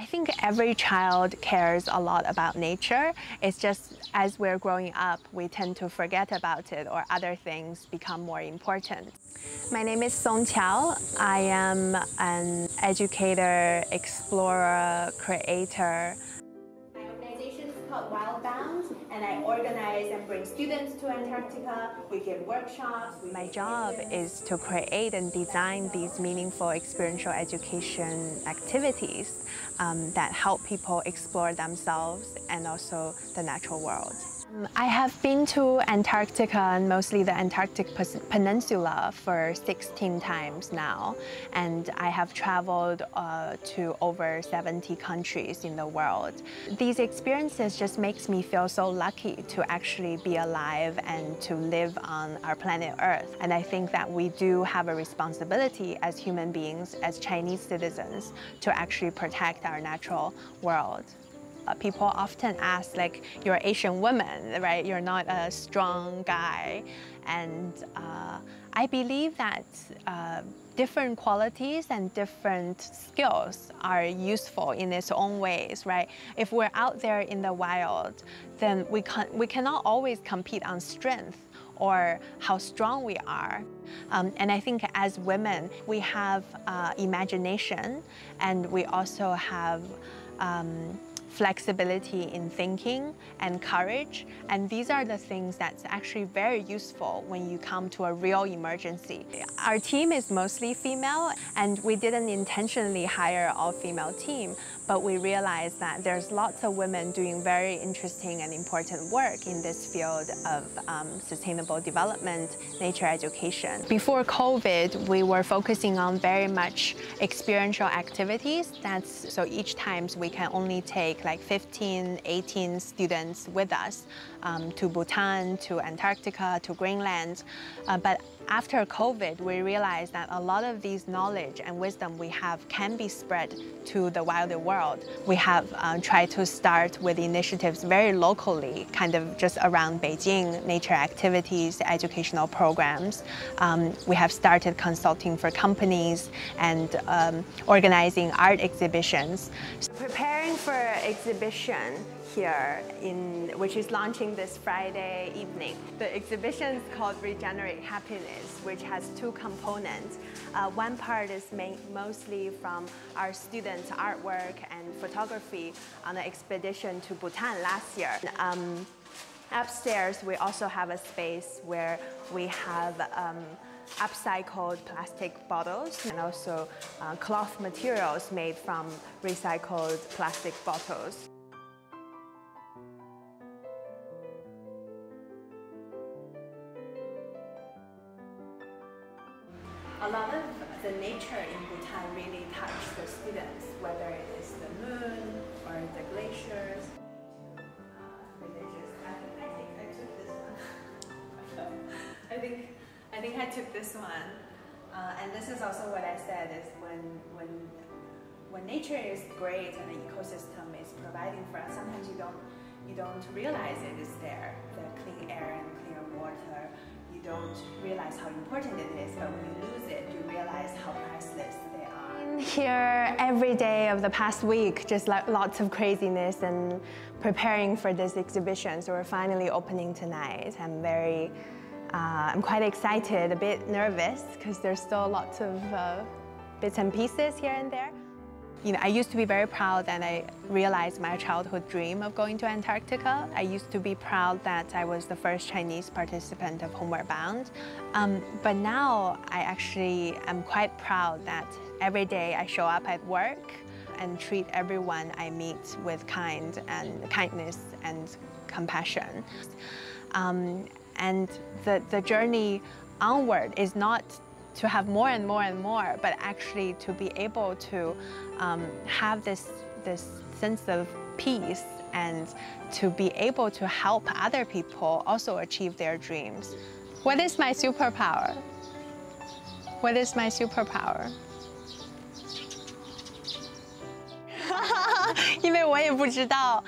I think every child cares a lot about nature. It's just as we're growing up, we tend to forget about it or other things become more important. My name is Songqiao. I am an educator, explorer, creator. My organization is called Homeward Bound, and I organize and bring students to Antarctica. We give workshops. My job is to create and design these meaningful experiential education activities that help people explore themselves and also the natural world. I have been to Antarctica and mostly the Antarctic Peninsula for 16 times now, and I have traveled to over 70 countries in the world. These experiences just makes me feel so lucky to actually be alive and to live on our planet Earth. And I think that we do have a responsibility as human beings, as Chinese citizens, to actually protect our natural world. People often ask, like, you're an Asian woman, right? You're not a strong guy. And I believe that different qualities and different skills are useful in its own ways, right? If we're out there in the wild, then we cannot always compete on strength or how strong we are. And I think as women, we have imagination, and we also have flexibility in thinking and courage, and these are the things that's actually very useful when you come to a real emergency. Our team is mostly female, and we didn't intentionally hire an all-female team, but we realized that there's lots of women doing very interesting and important work in this field of sustainable development, nature education. Before COVID, we were focusing on very much experiential activities. So each time we can only take like 15, 18 students with us to Bhutan, to Antarctica, to Greenland. But after COVID, we realized that a lot of these knowledge and wisdom we have can be spread to the wider world. We have tried to start with initiatives very locally, kind of just around Beijing, nature activities, educational programs. We have started consulting for companies and organizing art exhibitions. Preparing for exhibition here, which is launching this Friday evening. The exhibition is called Regenerate Happiness, which has two components. One part is mostly from our students' artwork and photography on an expedition to Bhutan last year. Upstairs, we also have a space where we have upcycled plastic bottles and also cloth materials made from recycled plastic bottles. A lot of the nature in Bhutan really touched the students, whether it is the moon or the glaciers. I think I took this one, and this is also what I said is when nature is great and the ecosystem is providing for us, sometimes you don't realize it is there. The clean air and clear water. You don't realize how important it is, but when you lose it, you realize how priceless they are. I'm here every day of the past week, just like lots of craziness and preparing for this exhibition. So we're finally opening tonight. I'm quite excited, a bit nervous, because there's still lots of bits and pieces here and there. You know, I used to be very proud, and I realized my childhood dream of going to Antarctica. I used to be proud that I was the first Chinese participant of Homeward Bound. But now I actually am quite proud that every day I show up at work and treat everyone I meet with kindness and compassion. And the journey onward is not to have more and more and more, but actually to be able to have this sense of peace and to be able to help other people also achieve their dreams. What is my superpower? What is my superpower? 因为我也不知道。